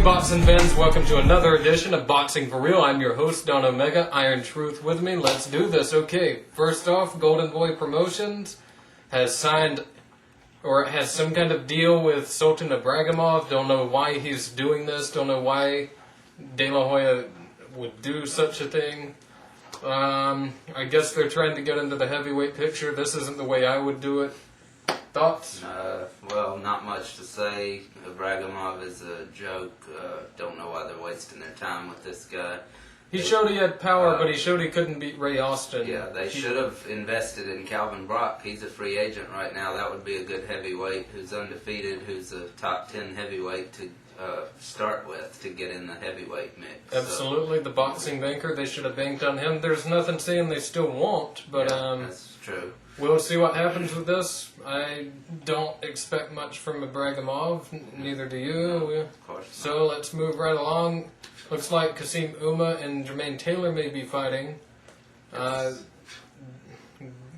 boxing fans, welcome to another edition of Boxing for Real. I'm your host, Don Omega, Iron Truth with me. Let's do this. Okay, first off, Golden Boy Promotions has signed or has some kind of deal with Sultan Ibragimov. Don't know why he's doing this. Don't know why De La Hoya would do such a thing. I guess they're trying to get into the heavyweight picture. This isn't the way I would do it. Thoughts? Well, not much to say. Ibragimov is a joke. Don't know why they're wasting their time with this guy. He showed he had power, but he showed he couldn't beat Ray Austin. Yeah, they should have invested in Calvin Brock. He's a free agent right now. That would be a good heavyweight who's undefeated, who's a top 10 heavyweight to start with to get in the heavyweight mix. Absolutely, the boxing banker. They should have banked on him. There's nothing saying they still won't, but that's true. We'll see what happens with this. I don't expect much from Ibragimov. Neither do you. No, of course not. So let's move right along. Looks like Kasim Ouma and Jermaine Taylor may be fighting.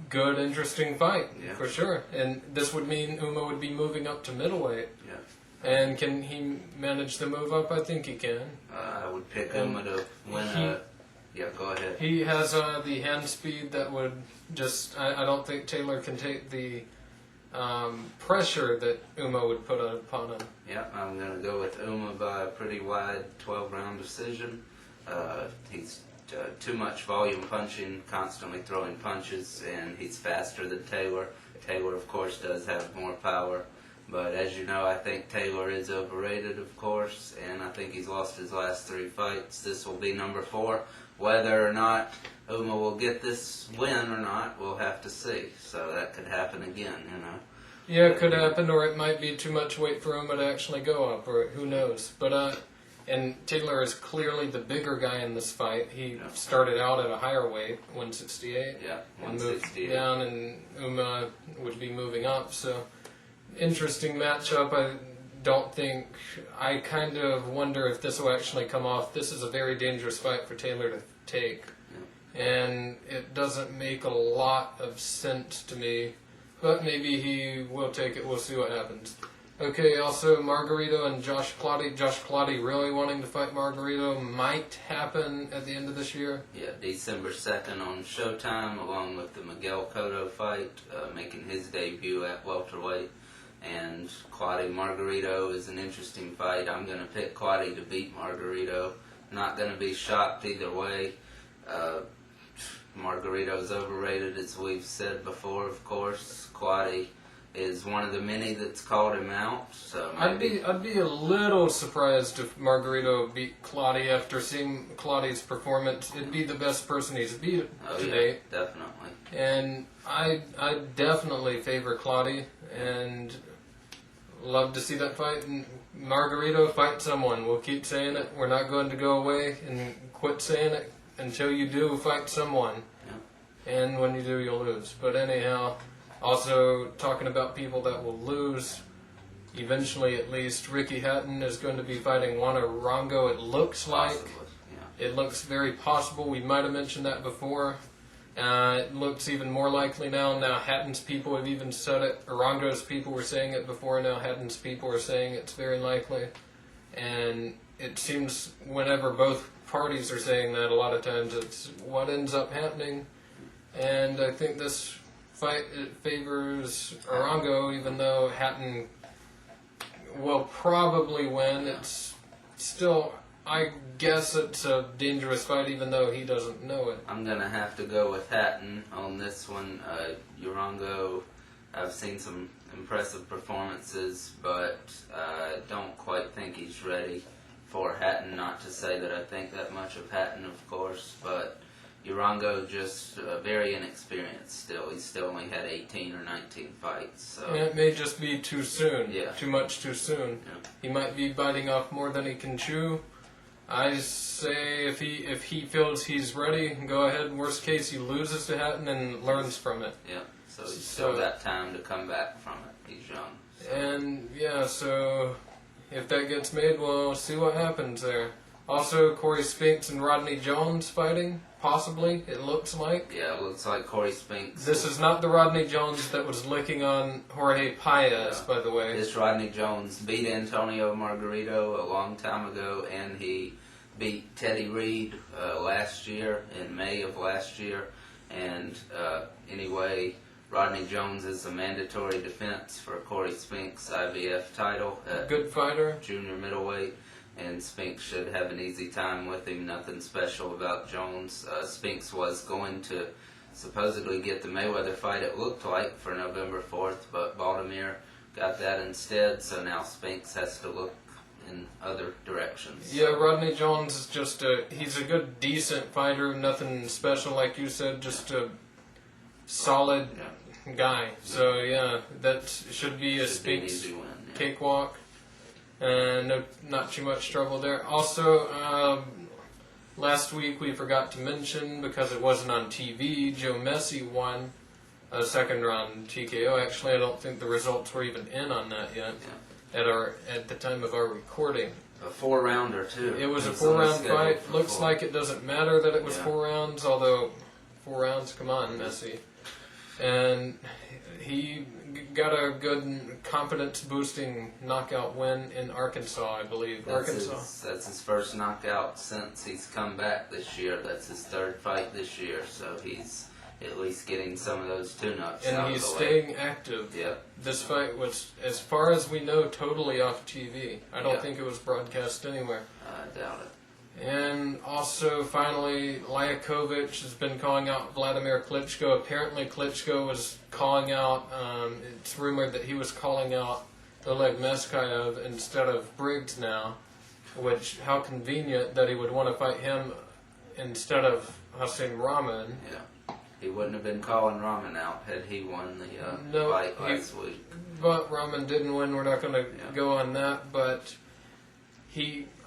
Good, interesting fight, for sure. And this would mean Ouma would be moving up to middleweight. Yeah. And can he manage to move up? I think he can. I would pick Ouma to win Yeah, go ahead. He has the hand speed that would just... I don't think Taylor can take the pressure that Ouma would put upon him. Yeah, I'm going to go with Ouma by a pretty wide 12-round decision. He's too much volume punching, constantly throwing punches, and he's faster than Taylor. Taylor, of course, does have more power. But as you know, I think Taylor is overrated, of course, and I think he's lost his last 3 fights. This will be number 4. Whether or not Ouma will get this win or not, we'll have to see. So that could happen again, you know. Yeah, it could happen, or it might be too much weight for Ouma to actually go up, or who knows. But and Taylor is clearly the bigger guy in this fight. He started out at a higher weight, 168. Yeah, 168. And moved down, and Ouma would be moving up. So, interesting matchup. I kind of wonder if this will actually come off. This is a very dangerous fight for Taylor to take. Yeah. And it doesn't make a lot of sense to me. But maybe he will take it. We'll see what happens. Okay, also Margarito and Josh Clottey. Josh Clottey really wanting to fight Margarito might happen at the end of this year. Yeah, December 2nd on Showtime, along with the Miguel Cotto fight, making his debut at welterweight. And Clottey Margarito is an interesting fight. I'm going to pick Clottey to beat Margarito. Not going to be shocked either way. Margarito's overrated, as we've said before, of course. Clottey is one of the many that's called him out. So maybe I'd be a little surprised if Margarito beat Clottey after seeing Clottey's performance. It'd be the best person he's beat to date. Definitely. And I definitely favor Clottey and love to see that fight. And Margarito, fight someone. We'll keep saying it. We're not going to go away and quit saying it until you do fight someone. Yeah. And when you do, you'll lose. But anyhow, also talking about people that will lose, eventually at least, Ricky Hatton is going to be fighting Juan Arango, it looks like. Yeah. It looks very possible. We might have mentioned that before. It looks even more likely now. Now Hatton's people have even said it. Arango's people were saying it before. Now Hatton's people are saying it's very likely. And it seems whenever both parties are saying that, a lot of times it's what ends up happening. And I think this fight favors Arango, even though Hatton will probably win. It's still... I guess it's a dangerous fight, even though he doesn't know it. I'm going to have to go with Hatton on this one. Arango, I've seen some impressive performances, but I don't quite think he's ready for Hatton. Not to say that I think that much of Hatton, of course, but Arango just very inexperienced still. He's still only had 18 or 19 fights. So. And it may just be too soon. Yeah. Too much too soon. Yeah. He might be biting off more than he can chew. I say if he feels he's ready, go ahead. Worst case, he loses to Hatton and learns from it. Yeah, so he's still got time to come back from it. He's young. So. And yeah, so if that gets made, we'll see what happens there. Also, Corey Spinks and Rodney Jones fighting. possibly, it looks like. Yeah, it looks like Corey Spinks. This is not the Rodney Jones that was licking on Jorge Paez, by the way. This Rodney Jones beat Antonio Margarito a long time ago, and he beat Teddy Reed last year, in May of last year. And anyway, Rodney Jones is a mandatory defense for Corey Spinks' IBF title at Good fighter. junior middleweight. And Spinks should have an easy time with him. Nothing special about Jones. Spinks was going to supposedly get the Mayweather fight, it looked like, for November 4th, but Baltimore got that instead, so now Spinks has to look in other directions. Yeah, Rodney Jones is just he's a good, decent fighter, nothing special like you said, just a solid guy. So yeah, that should be a Spinks easy win, cakewalk. And not too much trouble there. Also, last week we forgot to mention, because it wasn't on TV, Joe Messi won a second round TKO. Actually, I don't think the results were even in on that yet at the time of our recording. A 4-rounder too. It was a 4-round fight. Looks like it doesn't matter that it was 4 rounds, although 4 rounds, come on, Messi. And he got a good confidence-boosting knockout win in Arkansas, I believe. That's his first knockout since he's come back this year. That's his 3rd fight this year, so he's at least getting some of those tune-ups out of the way. And he's staying active. Yep. This fight was, as far as we know, totally off TV. I don't think it was broadcast anywhere. I doubt it. And also, finally, Liakovic has been calling out Vladimir Klitschko. Apparently, Klitschko was calling out, it's rumored that he was calling out Oleg Meskayev instead of Briggs now, which, how convenient that he would want to fight him instead of Hussein Rahman. Yeah. He wouldn't have been calling Rahman out had he won the fight last week. But Rahman didn't win. We're not going to go on that, but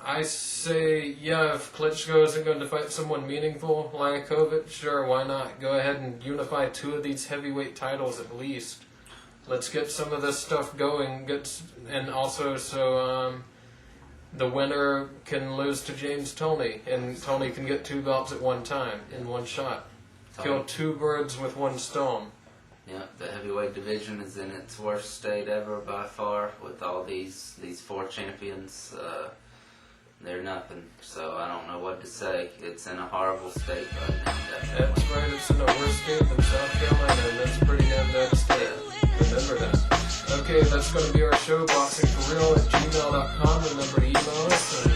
I say, yeah, if Klitschko isn't going to fight someone meaningful, Liakovic, sure, why not? Go ahead and unify 2 of these heavyweight titles at least. Let's get some of this stuff going, and also so the winner can lose to James Toney, and Toney can get 2 belts at one time, in one shot. Kill 2 birds with 1 stone. Yeah, the heavyweight division is in its worst state ever by far, with all these 4 champions. They're nothing, so I don't know what to say. It's in a horrible state right now. That's right, it's in a worse state than South Carolina, and that's a pretty damn bad state. Remember that. Okay, that's going to be our show, boxingforreal@gmail.com. Remember to email us, and